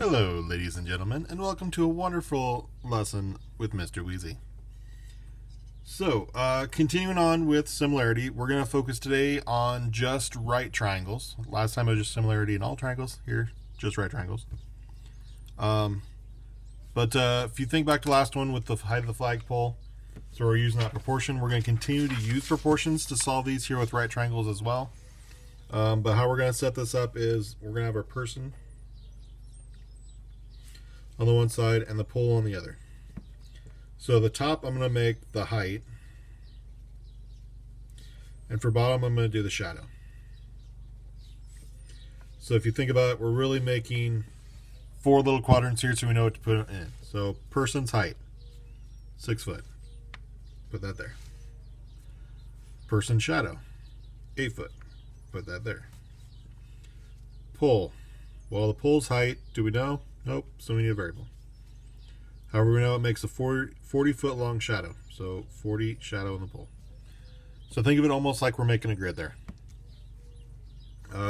Hello, ladies and gentlemen, and welcome to a wonderful lesson with Mr. Wheezy. So, continuing on with similarity, we're going to focus today on just right triangles. Last time it was just similarity in all triangles. Here, just right triangles. But if you think back to the last one with the height of the flagpole, so we're using that proportion. We're going to continue to use proportions to solve these here with right triangles as well. But how we're going to set this up is we're going to have our person on the one side and the pole on the other. So the top I'm going to make the height, and for bottom I'm going to do the shadow. So if you think about it, we're really making four little quadrants here so we know what to put in. So person's height, 6 foot. Put that there. Person's shadow, 8 foot. Put that there. Pole. Well, the pole's height, do we know? Nope, so we need a variable. However, we know it makes a 40 foot long shadow. So 40 shadow in the pole. So think of it almost like we're making a grid there.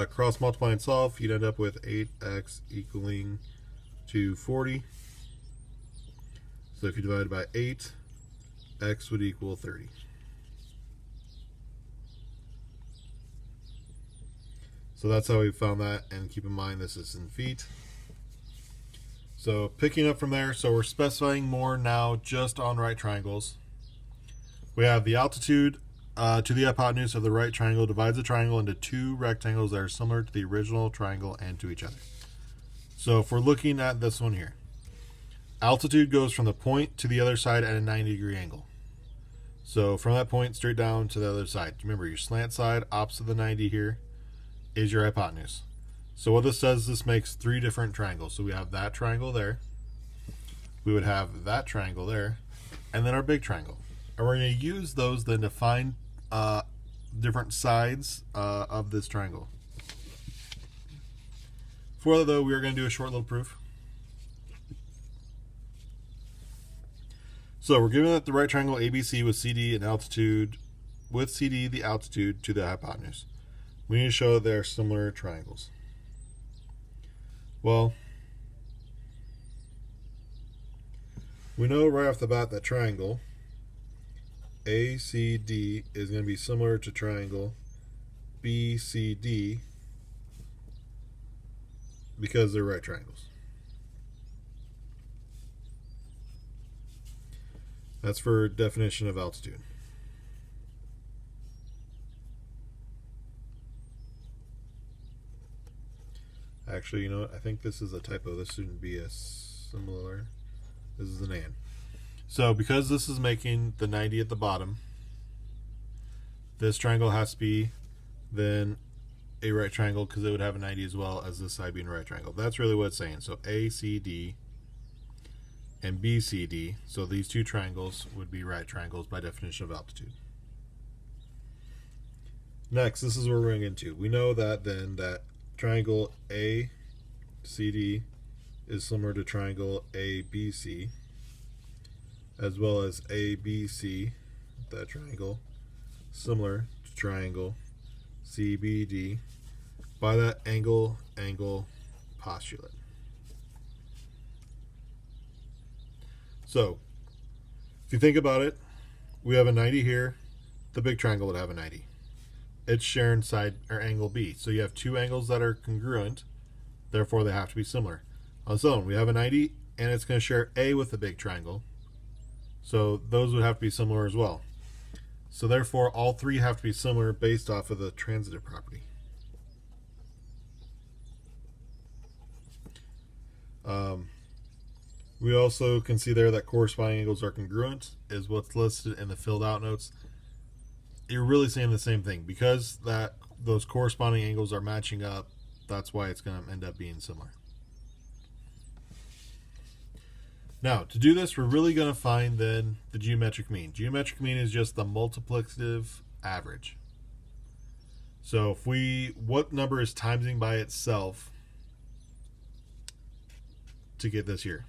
Cross multiply and solve, you'd end up with 8x equaling to 40. So if you divide it by 8, x would equal 30. So that's how we found that, and keep in mind this is in feet. So picking up from there, so we're specifying more now just on right triangles. We have the altitude to the hypotenuse of the right triangle divides the triangle into two rectangles that are similar to the original triangle and to each other. So if we're looking at this one here, altitude goes from the point to the other side at a 90-degree angle. So from that point straight down to the other side. Remember, your slant side opposite the 90 here is your hypotenuse. So what this does, this makes three different triangles. So we have that triangle there, we would have that triangle there, and then our big triangle. And we're going to use those then to find different sides of this triangle. For that though, we are going to do a short little proof. So we're given that the right triangle ABC with CD and altitude, with CD the altitude to the hypotenuse. We need to show that they're similar triangles. Well, we know right off the bat that triangle ACD is going to be similar to triangle BCD because they're right triangles. That's for definition of altitude. Actually, you know what? I think this is a typo. This shouldn't be a similar. This is an and. So because this is making the 90 at the bottom, this triangle has to be then a right triangle because it would have a 90 as well as this side being a right triangle. That's really what it's saying. So ACD and BCD, so these two triangles would be right triangles by definition of altitude. Next, this is where we're going into. We know that then that triangle ACD is similar to triangle ABC, as well as ABC, that triangle, similar to triangle CBD by that angle postulate. So if you think about it, we have a 90 here, the big triangle would have a 90. It's sharing side or angle B. So you have two angles that are congruent, therefore they have to be similar. On its own, we have a 90 and it's going to share A with the big triangle. So those would have to be similar as well. So therefore all three have to be similar based off of the transitive property. We also can see there that corresponding angles are congruent is what's listed in the filled out notes. You're really saying the same thing because that those corresponding angles are matching up. That's why it's going to end up being similar. Now to do this, we're really going to find then the geometric mean. Geometric mean is just the multiplicative average. So if what number is timesing by itself to get this here?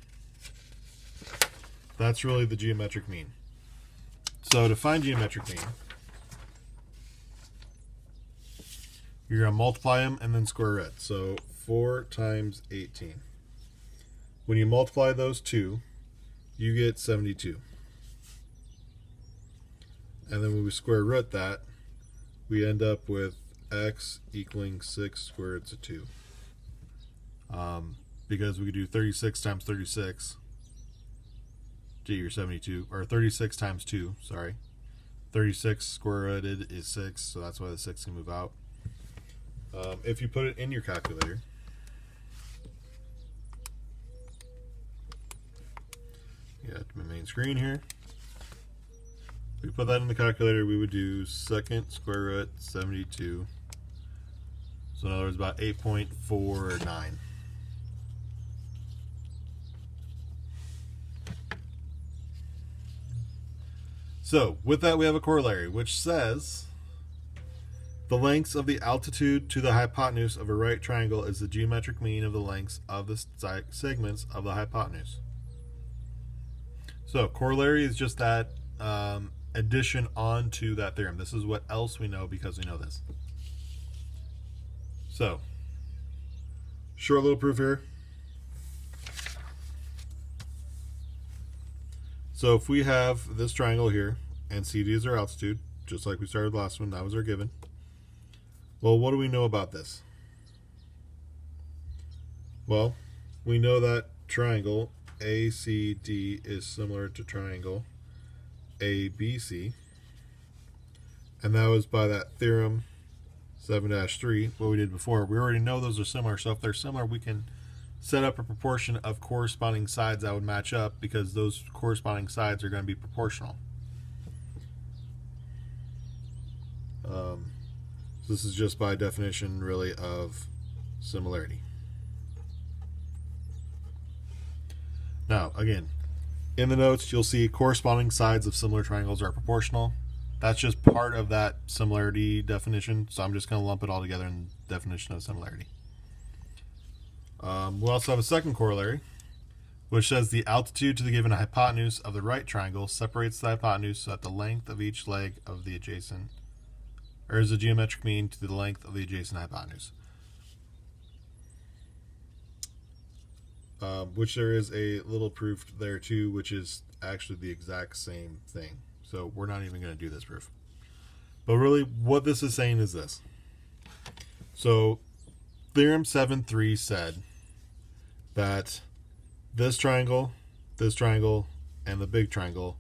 That's really the geometric mean. So to find geometric mean, you're going to multiply them and then square root. So 4 times 18. When you multiply those two, you get 72. And then when we square root that, we end up with x equaling 6 square roots of 2. Because we could do 36 times 36 to get your 72, or 36 times 2, sorry. 36 square rooted is 6, so that's why the 6 can move out. If you put it in your calculator, yeah, my main screen here. If we put that in the calculator, we would do second square root 72. So in other words, about 8.49. So with that, we have a corollary, which says the lengths of the altitude to the hypotenuse of a right triangle is the geometric mean of the lengths of the segments of the hypotenuse. So corollary is just that addition onto that theorem. This is what else we know because we know this. So, short little proof here. So if we have this triangle here, and CD is our altitude, just like we started the last one, that was our given. Well, what do we know about this? Well, we know that triangle ACD is similar to triangle ABC, and that was by that theorem 7-3, what we did before. We already know those are similar, so if they're similar, we can set up a proportion of corresponding sides that would match up because those corresponding sides are going to be proportional. So this is just by definition, really, of similarity. Now, again, in the notes, you'll see corresponding sides of similar triangles are proportional. That's just part of that similarity definition, so I'm just going to lump it all together in the definition of similarity. We also have a second corollary, which says the altitude to the given hypotenuse of the right triangle separates the hypotenuse so that the length of each leg of the adjacent, or is the geometric mean to the length of the adjacent hypotenuse. Which there is a little proof there too, which is actually the exact same thing. So we're not even going to do this proof. But really, what this is saying is this. So theorem 7.3 said that this triangle, and the big triangle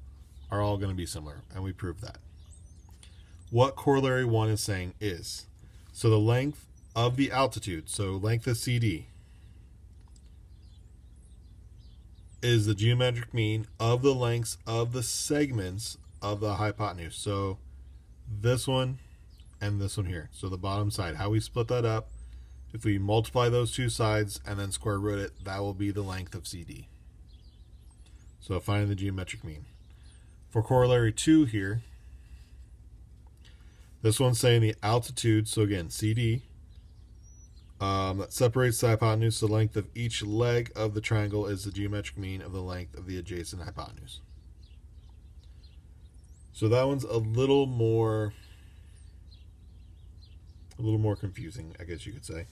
are all going to be similar, and we proved that. What corollary 1 is saying is, so the length of the altitude, so length of CD, is the geometric mean of the lengths of the segments of the hypotenuse. So this one and this one here. So the bottom side, how we split that up, if we multiply those two sides and then square root it, that will be the length of CD. So finding the geometric mean. For corollary 2 here, this one's saying the altitude, so again, CD, that separates the hypotenuse, the length of each leg of the triangle is the geometric mean of the length of the adjacent hypotenuse. So that one's a little more confusing, I guess you could say.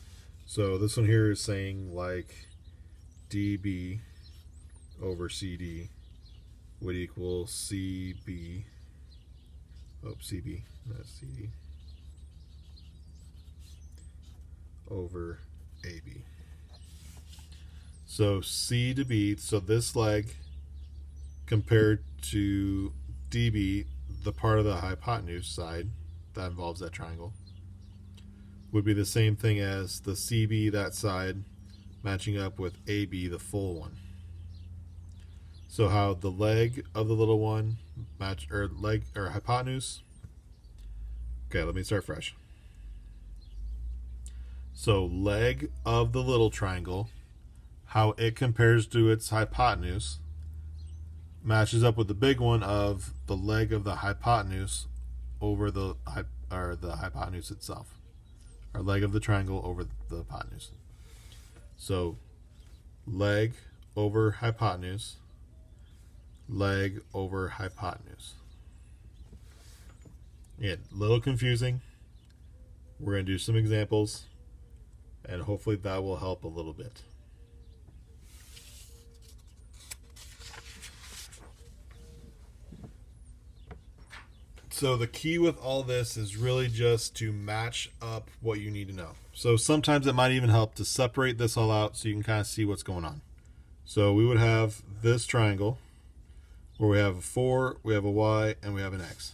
So this one here is saying like DB over CD would equal CB. Oh, CB, not CD. Over AB. So C to B, so this leg compared to DB, the part of the hypotenuse side that involves that triangle, would be the same thing as the CB, that side, matching up with AB, the full one. So how the leg of the little one match, or leg or hypotenuse. Okay, let me start fresh. So leg of the little triangle, how it compares to its hypotenuse, matches up with the big one of the leg of the hypotenuse over the hypotenuse itself, or leg of the triangle over the hypotenuse. So leg over hypotenuse, leg over hypotenuse. Yeah, a little confusing. We're going to do some examples, and hopefully that will help a little bit. So the key with all this is really just to match up what you need to know. So sometimes it might even help to separate this all out so you can kind of see what's going on. So we would have this triangle where we have a 4, we have a y, and we have an x.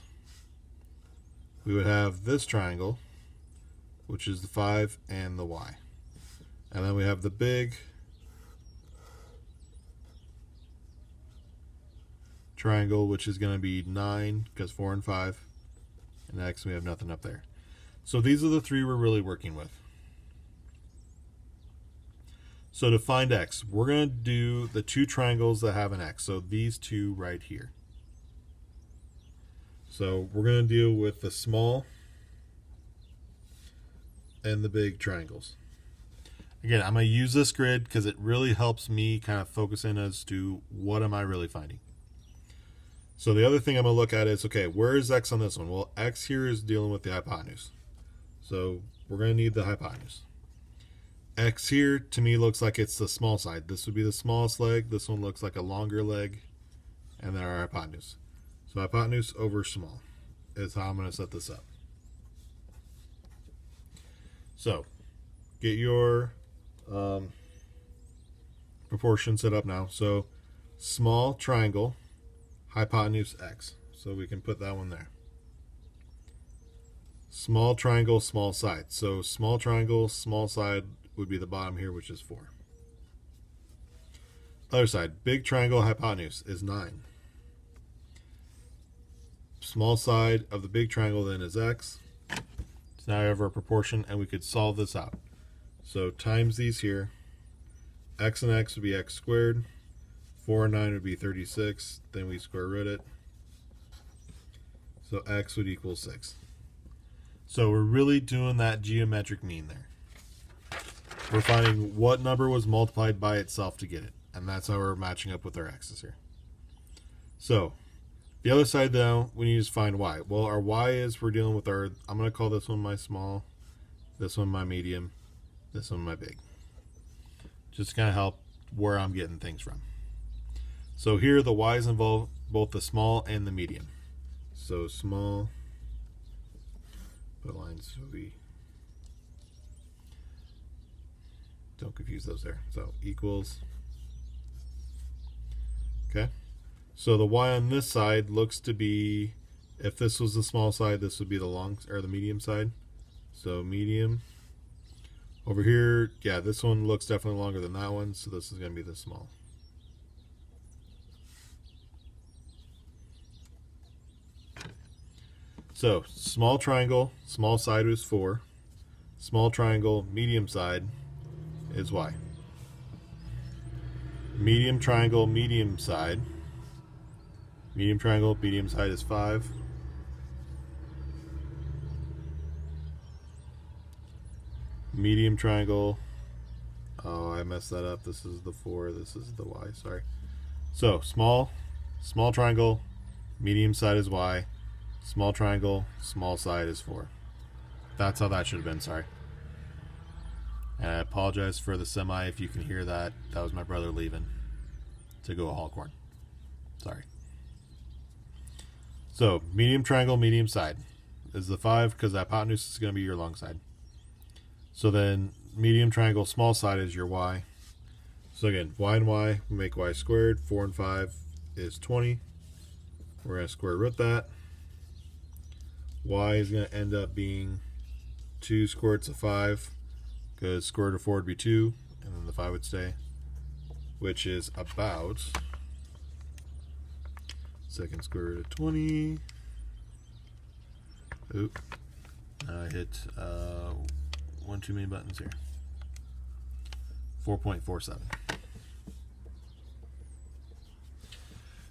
We would have this triangle, which is the 5 and the y. And then we have the big triangle, which is going to be 9 because 4 and 5, and x, we have nothing up there. So these are the three we're really working with. So to find x, we're going to do the two triangles that have an x, so these two right here. So we're going to deal with the small and the big triangles. Again, I'm going to use this grid because it really helps me kind of focus in as to what am I really finding. So the other thing I'm going to look at is, okay, where is x on this one? Well, x here is dealing with the hypotenuse. So we're going to need the hypotenuse. X here to me looks like it's the small side. This would be the smallest leg. This one looks like a longer leg. And then our hypotenuse. So hypotenuse over small is how I'm going to set this up. So get your proportion set up now. So small triangle, hypotenuse x. So we can put that one there. Small triangle, small side. So small triangle, small side would be the bottom here, which is 4. Other side, big triangle hypotenuse is 9. Small side of the big triangle then is x. So now I have our proportion, and we could solve this out. So times these here, x and x would be x squared, 4 and 9 would be 36, then we square root it. So x would equal 6. So we're really doing that geometric mean there. We're finding what number was multiplied by itself to get it. And that's how we're matching up with our x's here. So the other side now, we need to find y. Well, our y is we're dealing with our, I'm going to call this one my small, this one my medium, this one my big. Just to kind of help where I'm getting things from. So here the y's involve both the small and the medium. So small, put lines so we don't confuse those there. So equals, okay. So the y on this side looks to be, if this was the small side, this would be the long or the medium side. So medium. Over here, yeah, this one looks definitely longer than that one, so this is going to be the small. So small triangle, small side is 4. Small triangle, medium side is y. Medium triangle, medium side. Medium triangle, medium side is 5. Medium triangle, oh, I messed that up. This is the 4, this is the y, sorry. So small triangle, medium side is y. Small triangle, small side is 4. That's how that should have been, sorry. And I apologize for the semi if you can hear that. That was my brother leaving to go haul corn. Sorry. So medium triangle, medium side is the 5 because the hypotenuse is going to be your long side. So then medium triangle, small side is your y. So again, y and y, we make y squared. 4 and 5 is 20. We're going to square root that. Y is going to end up being 2 square roots of 5 because square root of 4 would be 2, and then the 5 would stay, which is about second square root of 20. Oop, I hit one too many buttons here. 4.47.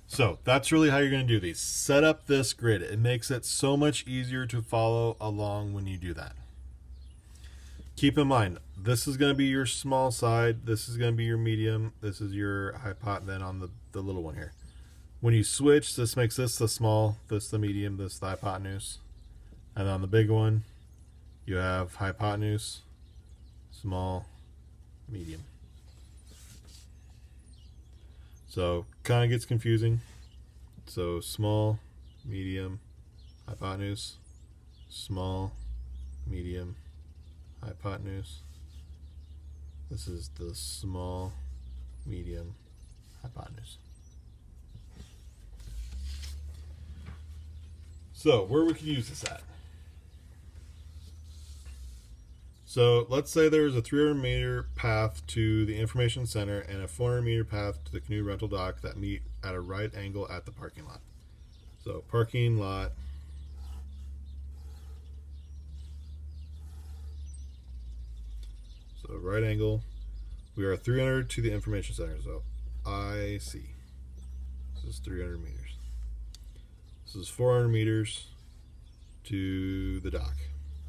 So that's really how you're going to do these. Set up this grid. It makes it so much easier to follow along when you do that. Keep in mind, this is going to be your small side. This is going to be your medium. This is your hypotenuse then on the little one here. When you switch, this makes this the small, this the medium, this the hypotenuse. And on the big one, you have hypotenuse, small, medium. So kind of gets confusing. So small, medium, hypotenuse, small, medium, hypotenuse. This is the small, medium, hypotenuse. So where we could use this at? So let's say there's a 300-meter path to the information center and a 400-meter path to the canoe rental dock that meet at a right angle at the parking lot. So parking lot, so right angle, we are 300 to the information center, so IC. This is 300 meters. This is 400 meters to the dock.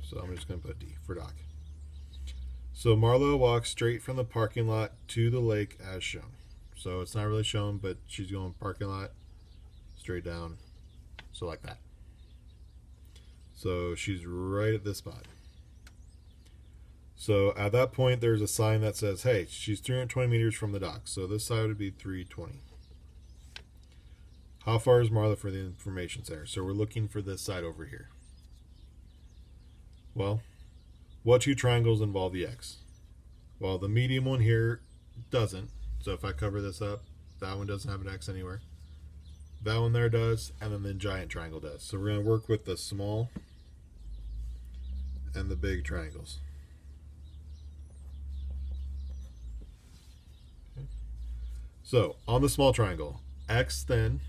So I'm just going to put D for dock. So Marlo walks straight from the parking lot to the lake as shown. So it's not really shown, but she's going parking lot, straight down, so like that. So she's right at this spot. So at that point, there's a sign that says, hey, she's 320 meters from the dock. So this side would be 320. How far is Marla for the information center? So we're looking for this side over here. Well, what two triangles involve the X? Well, the medium one here doesn't. So if I cover this up, that one doesn't have an X anywhere. That one there does, and then the giant triangle does. So we're going to work with the small and the big triangles. Okay. So on the small triangle, X then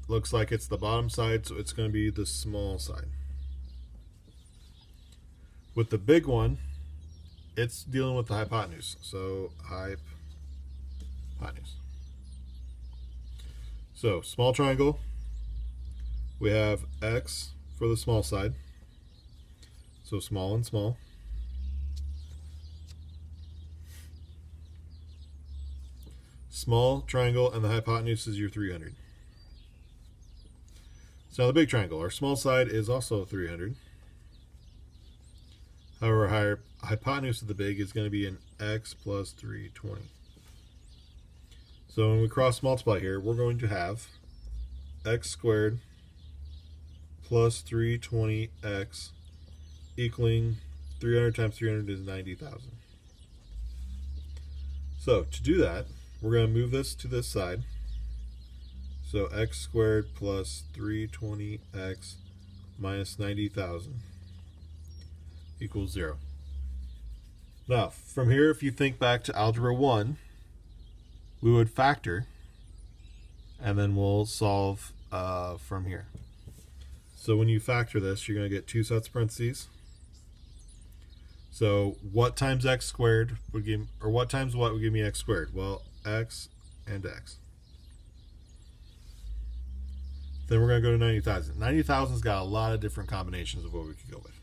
looks like it's the bottom side, so it's going to be the small side. With the big one, it's dealing with the hypotenuse. So hypotenuse. So small triangle, we have X for the small side. So small and small. Small triangle, and the hypotenuse is your 300. So now the big triangle, our small side is also 300. However, our hypotenuse of the big is going to be an X plus 320. So when we cross multiply here, we're going to have X squared plus 320X equaling 300 times 300 is 90,000. So to do that, we're going to move this to this side. So X squared plus 320X minus 90,000 equals 0. Now, from here, if you think back to Algebra 1, we would factor, and then we'll solve from here. So when you factor this, you're going to get two sets of parentheses. So what times x squared would give, or what times what would give me x squared? Well, x and x. Then we're going to go to 90,000. 90,000's got a lot of different combinations of what we could go with.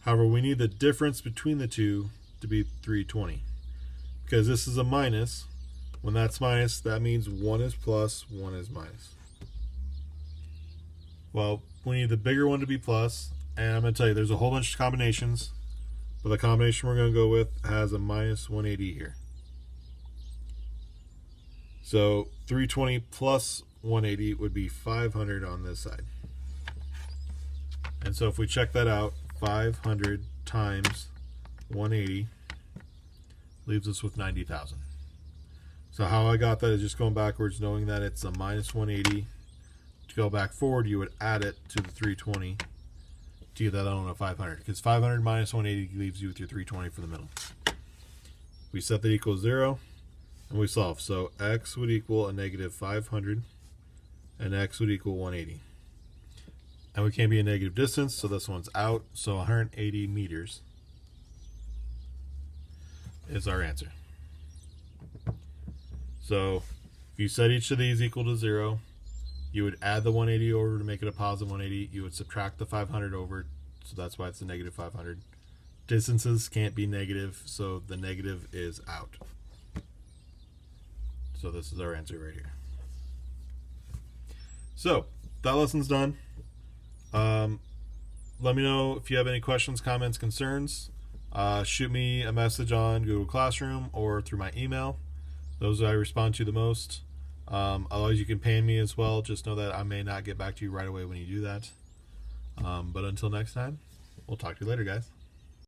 However, we need the difference between the two to be 320. Because this is a minus. When that's minus, that means one is plus, one is minus. Well, we need the bigger one to be plus, and I'm going to tell you there's a whole bunch of combinations, but the combination we're going to go with has a minus 180 here. So 320 plus 180 would be 500 on this side. And so if we check that out, 500 times 180 leaves us with 90,000. So how I got that is just going backwards, knowing that it's a minus 180. To go back forward, you would add it to the 320 to get that on a 500. Because 500 minus 180 leaves you with your 320 for the middle. We set that equals 0, and we solve. So x would equal a negative 500, and x would equal 180. And we can't be a negative distance, so this one's out. So 180 meters is our answer. So if you set each of these equal to 0, you would add the 180 over to make it a positive 180. You would subtract the 500 over, so that's why it's a negative 500. Distances can't be negative, so the negative is out. So this is our answer right here. So that lesson's done. Let me know if you have any questions, comments, concerns. Shoot me a message on Google Classroom or through my email. Those I respond to the most. Otherwise, you can pan me as well. Just know that I may not get back to you right away when you do that. But until next time, we'll talk to you later, guys.